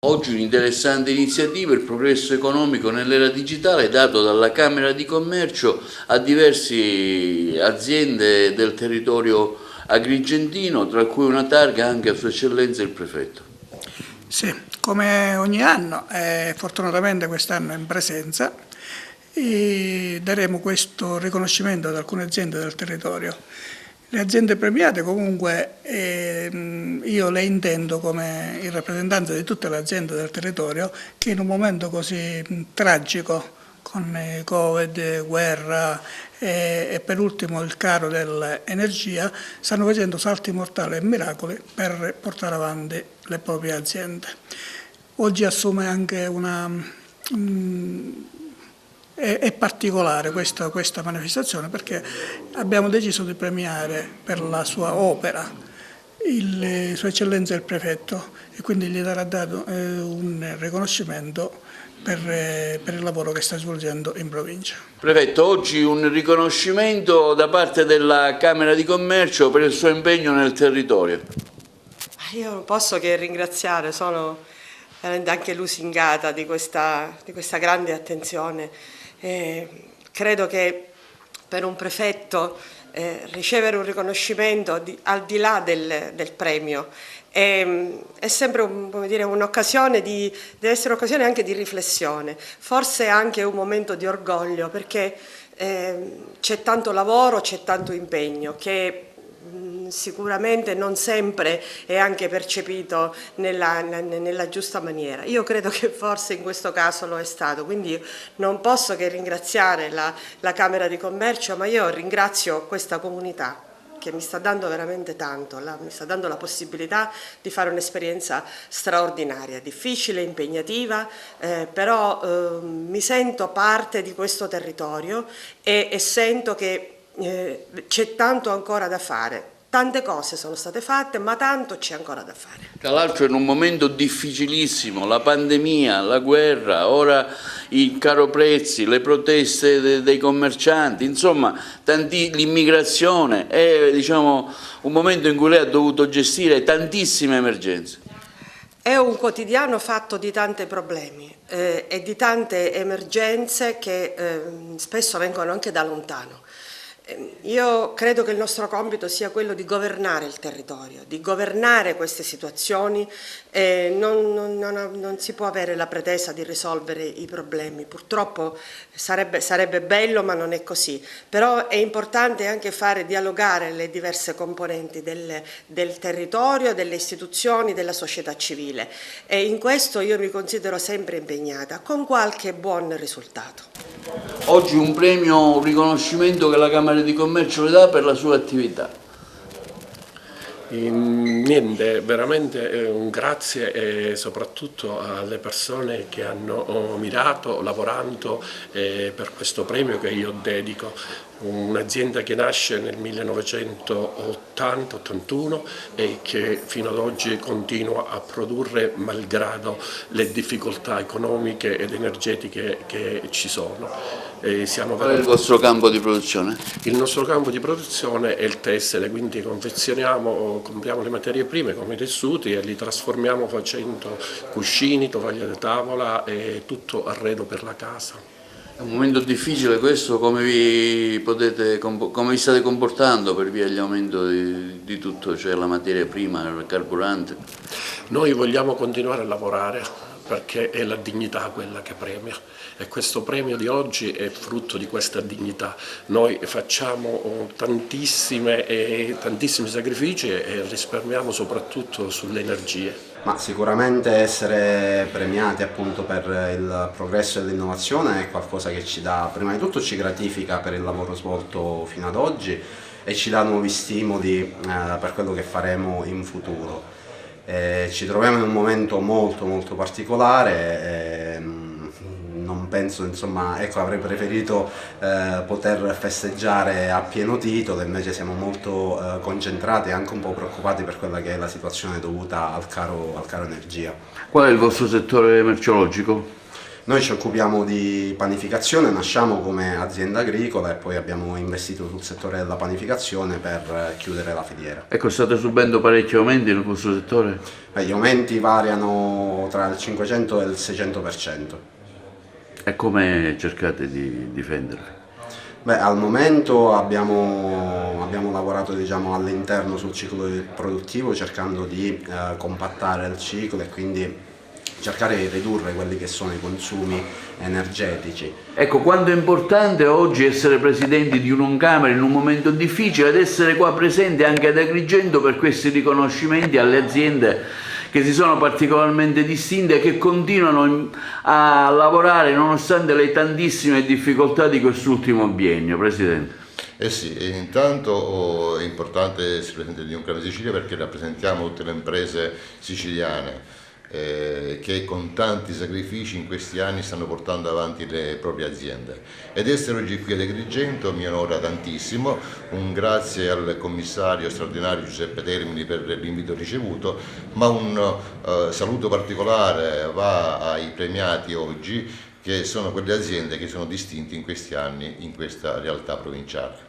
Oggi un'interessante iniziativa, il progresso economico nell'era digitale, dato dalla Camera di Commercio a diverse aziende del territorio agrigentino, tra cui una targa anche a Sua Eccellenza il Prefetto. Sì, come ogni anno, fortunatamente quest'anno è in presenza, e daremo questo riconoscimento ad alcune aziende del territorio. Le aziende premiate comunque io le intendo come il rappresentante di tutte le aziende del territorio che in un momento così tragico, con Covid, guerra e per ultimo il caro dell'energia, stanno facendo salti mortali e miracoli per portare avanti le proprie aziende. Oggi assume anche è particolare questa manifestazione perché abbiamo deciso di premiare per la sua opera Sua Eccellenza il Prefetto e quindi gli darà dato un riconoscimento per il lavoro che sta svolgendo in provincia. Prefetto, oggi un riconoscimento da parte della Camera di Commercio per il suo impegno nel territorio. Io non posso che ringraziare, sono veramente anche lusingata di questa grande attenzione. Credo che per un prefetto ricevere un riconoscimento al di là del premio è sempre un'occasione, deve essere un'occasione anche di riflessione, forse anche un momento di orgoglio perché c'è tanto lavoro, c'è tanto impegno che sicuramente non sempre è anche percepito nella giusta maniera. Io credo che forse in questo caso lo è stato, quindi non posso che ringraziare la Camera di Commercio, ma io ringrazio questa comunità che mi sta dando veramente tanto, mi sta dando la possibilità di fare un'esperienza straordinaria, difficile, impegnativa, però mi sento parte di questo territorio e sento che c'è tanto ancora da fare. Tante cose sono state fatte, ma tanto c'è ancora da fare. Tra l'altro in un momento difficilissimo, la pandemia, la guerra, ora il caro prezzi, le proteste dei commercianti, insomma l'immigrazione, è un momento in cui lei ha dovuto gestire tantissime emergenze. È un quotidiano fatto di tanti problemi e di tante emergenze che spesso vengono anche da lontano. Io credo che il nostro compito sia quello di governare il territorio, di governare queste situazioni. Non si può avere la pretesa di risolvere i problemi, purtroppo sarebbe bello ma non è così, però è importante anche fare dialogare le diverse componenti del territorio, delle istituzioni, della società civile e in questo io mi considero sempre impegnata, con qualche buon risultato. Oggi un premio, un riconoscimento che la Camera di Commercio le dà per la sua attività. Niente, veramente un grazie soprattutto alle persone che hanno mirato, lavorando per questo premio che io dedico. Un'azienda che nasce nel 1980-81 e che fino ad oggi continua a produrre malgrado le difficoltà economiche ed energetiche che ci sono. Qual è il vostro campo di produzione? Il nostro campo di produzione è il tessile, quindi compriamo le materie prime come i tessuti e li trasformiamo facendo cuscini, tovaglie da tavola e tutto arredo per la casa. È un momento difficile questo, come vi state comportando per via dell'aumento di tutto, cioè la materia prima, il carburante? Noi vogliamo continuare a lavorare perché è la dignità quella che premia e questo premio di oggi è frutto di questa dignità. Noi facciamo tantissimi sacrifici e risparmiamo soprattutto sulle energie. Ma sicuramente essere premiati appunto per il progresso e l'innovazione è qualcosa che ci dà, prima di tutto ci gratifica per il lavoro svolto fino ad oggi e ci dà nuovi stimoli per quello che faremo in futuro. Ci troviamo in un momento molto particolare, non penso, insomma, ecco, avrei preferito poter festeggiare a pieno titolo, invece siamo molto concentrati e anche un po' preoccupati per quella che è la situazione dovuta al caro energia. Qual è il vostro settore merceologico? Noi ci occupiamo di panificazione, nasciamo come azienda agricola e poi abbiamo investito sul settore della panificazione per chiudere la filiera. Ecco, state subendo parecchi aumenti nel vostro settore? Gli aumenti variano tra il 500 e il 600%. E come cercate di difendervi? Al momento abbiamo lavorato, diciamo, all'interno sul ciclo produttivo cercando di compattare il ciclo e quindi cercare di ridurre quelli che sono i consumi energetici. Ecco, quanto è importante oggi essere presidenti di un'Uncamere in un momento difficile ed essere qua presenti anche ad Agrigento per questi riconoscimenti alle aziende che si sono particolarmente distinte e che continuano a lavorare nonostante le tantissime difficoltà di quest'ultimo biennio, Presidente. Sì, e intanto è importante essere presenti di Uncamere Sicilia perché rappresentiamo tutte le imprese siciliane che con tanti sacrifici in questi anni stanno portando avanti le proprie aziende. Ed essere oggi qui ad Agrigento mi onora tantissimo, un grazie al commissario straordinario Giuseppe Termini per l'invito ricevuto, ma un saluto particolare va ai premiati oggi, che sono quelle aziende che sono distinte in questi anni in questa realtà provinciale.